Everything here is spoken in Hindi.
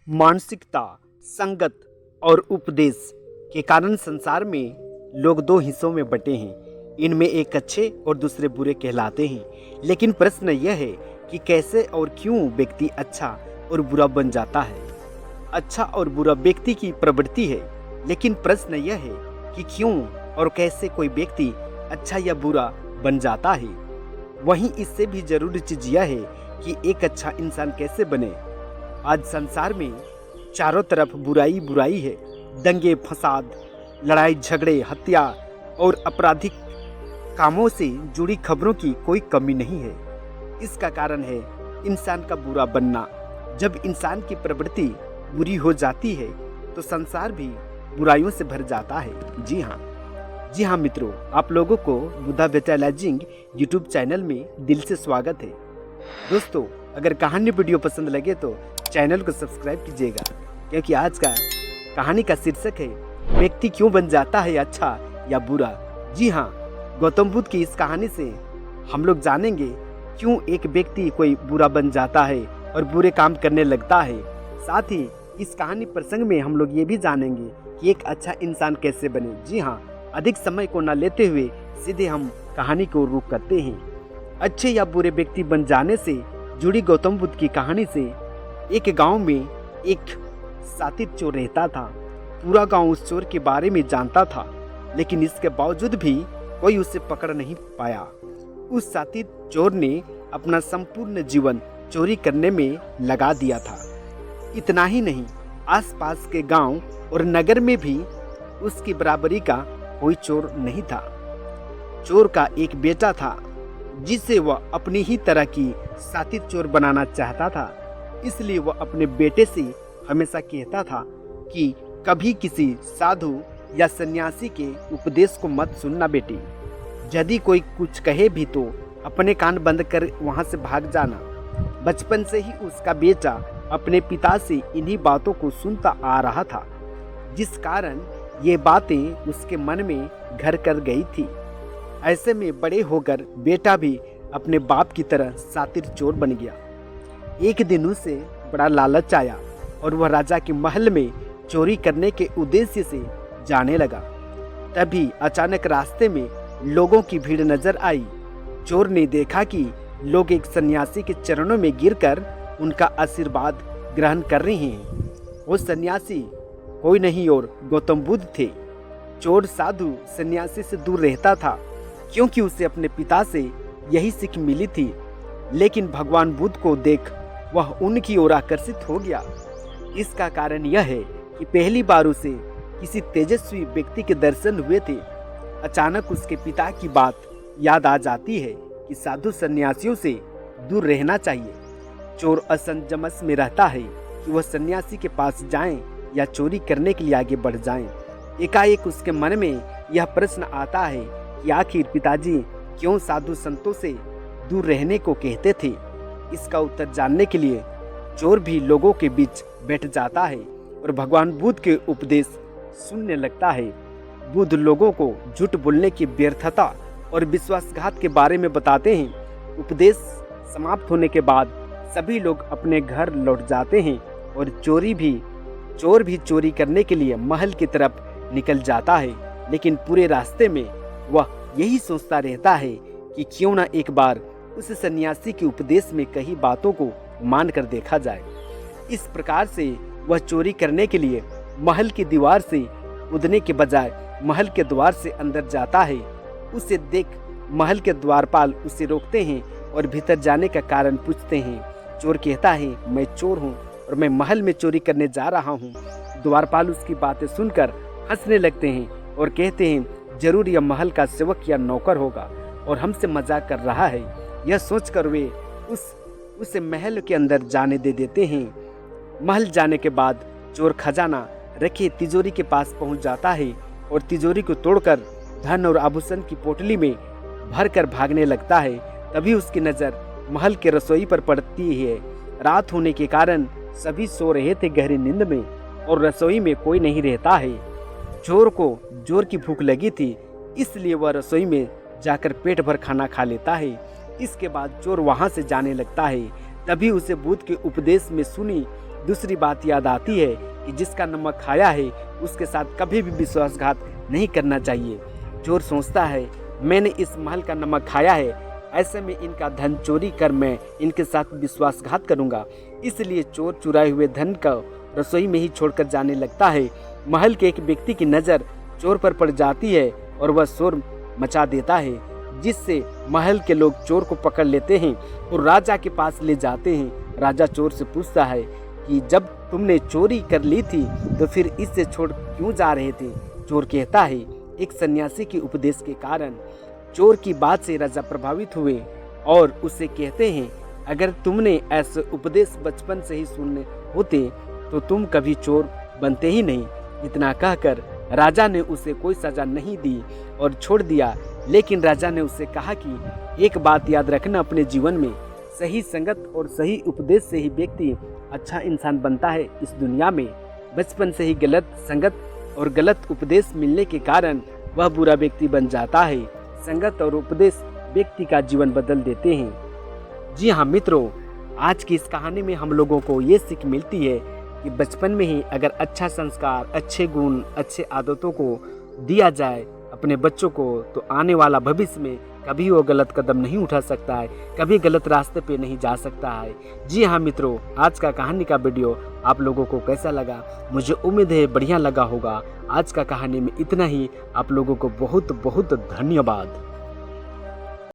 मानसिकता, संगत और उपदेश के कारण संसार में लोग दो हिस्सों में बंटे हैं। इनमें एक अच्छे और दूसरे बुरे कहलाते हैं। लेकिन प्रश्न यह है कि कैसे और क्यों व्यक्ति अच्छा और बुरा बन जाता है। अच्छा और बुरा व्यक्ति की प्रवृत्ति है, लेकिन प्रश्न यह है कि क्यों और कैसे कोई व्यक्ति अच्छा या बुरा बन जाता है। वहीं इससे भी जरूरी चीज यह है कि एक अच्छा इंसान कैसे बने। आज संसार में चारों तरफ बुराई बुराई है। दंगे फसाद, लड़ाई झगड़े, हत्या और आपराधिक कामों से जुड़ी खबरों की कोई कमी नहीं है। इसका कारण है इंसान का बुरा बनना। जब इंसान की प्रवृत्ति बुरी हो जाती है तो संसार भी बुराइयों से भर जाता है। जी हाँ मित्रों, आप लोगों को बुद्धा विटालाइजिंग यूट्यूब चैनल में दिल से स्वागत है। दोस्तों, अगर कहानी वीडियो पसंद लगे तो चैनल को सब्सक्राइब कीजिएगा, क्योंकि आज का कहानी का शीर्षक है व्यक्ति क्यों बन जाता है अच्छा या बुरा। जी हाँ, गौतम बुद्ध की इस कहानी से हम लोग जानेंगे क्यों एक व्यक्ति कोई बुरा बन जाता है और बुरे काम करने लगता है। साथ ही इस कहानी प्रसंग में हम लोग ये भी जानेंगे कि एक अच्छा इंसान कैसे बने। जी हाँ, अधिक समय को न लेते हुए सीधे हम कहानी को रुख करते हैं। अच्छे या बुरे व्यक्ति बन जाने से जुड़ी गौतम बुद्ध की कहानी से एक गांव में एक सातिर चोर रहता था। पूरा गांव उस चोर के बारे में जानता था, लेकिन इसके बावजूद भी कोई उसे पकड़ नहीं पाया। उस सातिर चोर ने अपना संपूर्ण जीवन चोरी करने में लगा दिया था। इतना ही नहीं, आसपास के गांव और नगर में भी उसकी बराबरी का कोई चोर नहीं था। चोर का एक बेटा था जिसे वह अपनी ही तरह की सातिर चोर बनाना चाहता था। इसलिए वह अपने बेटे से हमेशा कहता था कि कभी किसी साधु या सन्यासी के उपदेश को मत सुनना बेटी। यदि कोई कुछ कहे भी तो अपने कान बंद कर वहां से भाग जाना। बचपन से ही उसका बेटा अपने पिता से इन्हीं बातों को सुनता आ रहा था, जिस कारण ये बातें उसके मन में घर कर गई थी। ऐसे में बड़े होकर बेटा भी अपने बाप की तरह सातिर चोर बन गया। एक दिन उसे बड़ा लालच आया और वह राजा के महल में चोरी करने के उद्देश्य से जाने लगा। तभी अचानक रास्ते में लोगों की भीड़ नजर आई। चोर ने देखा कि लोग एक सन्यासी के चरणों में गिरकर उनका आशीर्वाद ग्रहण कर रहे हैं। वो सन्यासी कोई नहीं और गौतम बुद्ध थे। चोर साधु सन्यासी से दूर रहता था, क्योंकि उसे अपने पिता से यही सीख मिली थी। लेकिन भगवान बुद्ध को देख वह उनकी ओर आकर्षित हो गया। इसका कारण यह है कि पहली बार उसे किसी तेजस्वी व्यक्ति के दर्शन हुए थे। अचानक उसके पिता की बात याद आ जाती है कि साधु सन्यासियों से दूर रहना चाहिए। चोर असमंजस में रहता है कि वह सन्यासी के पास जाएं या चोरी करने के लिए आगे बढ़ जाएं। एकाएक उसके मन में यह प्रश्न आता है कि आखिर पिताजी क्यों साधु संतों से दूर रहने को कहते थे। इसका उत्तर जानने के लिए चोर भी लोगों के बीच बैठ जाता है और भगवान बुद्ध के उपदेश सुनने लगता है। बुद्ध लोगों को झूठ बोलने की व्यर्थता और विश्वासघात के बारे में बताते हैं। उपदेश समाप्त होने के बाद सभी लोग अपने घर लौट जाते हैं और चोर भी चोरी करने के लिए महल की तरफ निकल जाता है। लेकिन पूरे रास्ते में वह यही सोचता रहता है कि क्यों न एक बार उस सन्यासी के उपदेश में कही बातों को मान कर देखा जाए। इस प्रकार से वह चोरी करने के लिए महल की दीवार से कूदने के बजाय महल के द्वार से अंदर जाता है। उसे देख महल के द्वारपाल उसे रोकते हैं और भीतर जाने का कारण पूछते हैं। चोर कहता है, मैं चोर हूँ और मैं महल में चोरी करने जा रहा हूँ। द्वारपाल उसकी बातें सुनकर हंसने लगते हैं और कहते हैं, जरूर यह महल का सेवक या नौकर होगा और हमसे मजाक कर रहा है। यह सोचकर वे उसे महल के अंदर जाने दे देते हैं। महल जाने के बाद चोर खजाना रखे तिजोरी के पास पहुंच जाता है और तिजोरी को तोड़कर धन और आभूषण की पोटली में भरकर भागने लगता है। तभी उसकी नज़र महल के रसोई पर पड़ती है। रात होने के कारण सभी सो रहे थे गहरी नींद में और रसोई में कोई नहीं रहता है। चोर को जोर की भूख लगी थी, इसलिए वह रसोई में जाकर पेट भर खाना खा लेता है। इसके बाद चोर वहां से जाने लगता है। तभी उसे बुद्ध के उपदेश में सुनी दूसरी बात याद आती है कि जिसका नमक खाया है उसके साथ कभी भी विश्वासघात नहीं करना चाहिए। चोर सोचता है मैंने इस महल का नमक खाया है, ऐसे में इनका धन चोरी कर मैं इनके साथ विश्वासघात करूंगा। इसलिए चोर चुराए हुए धन का रसोई में ही छोड़कर जाने लगता है। महल के एक व्यक्ति की नज़र चोर पर पड़ जाती है और वह शोर मचा देता है, जिससे महल के लोग चोर को पकड़ लेते हैं और राजा के पास ले जाते हैं। राजा चोर से पूछता है कि जब तुमने चोरी कर ली थी तो फिर इससे छोड़ क्यों जा रहे थे? चोर कहता है एक सन्यासी के उपदेश के कारण। चोर की बात से राजा प्रभावित हुए और उससे कहते हैं अगर तुमने ऐसे उपदेश बचपन से ही सुनने होते तो तुम कभी चोर बनते ही नहीं। इतना कहकर राजा ने उसे कोई सजा नहीं दी और छोड़ दिया, लेकिन राजा ने उससे कहा कि एक बात याद रखना, अपने जीवन में सही संगत और सही उपदेश से ही व्यक्ति अच्छा इंसान बनता है। इस दुनिया में बचपन से ही गलत संगत और गलत उपदेश मिलने के कारण वह बुरा व्यक्ति बन जाता है। संगत और उपदेश व्यक्ति का जीवन बदल देते हैं। जी हाँ मित्रों, आज की इस कहानी में हम लोगों को ये सीख मिलती है कि बचपन में ही अगर अच्छा संस्कार, अच्छे गुण, अच्छे आदतों को दिया जाए अपने बच्चों को, तो आने वाला भविष्य में कभी वो गलत कदम नहीं उठा सकता है, कभी गलत रास्ते पे नहीं जा सकता है। जी हाँ मित्रों, आज का कहानी का वीडियो आप लोगों को कैसा लगा? मुझे उम्मीद है बढ़िया लगा होगा। आज का कहानी में इतना ही। आप लोगों को बहुत बहुत धन्यवाद।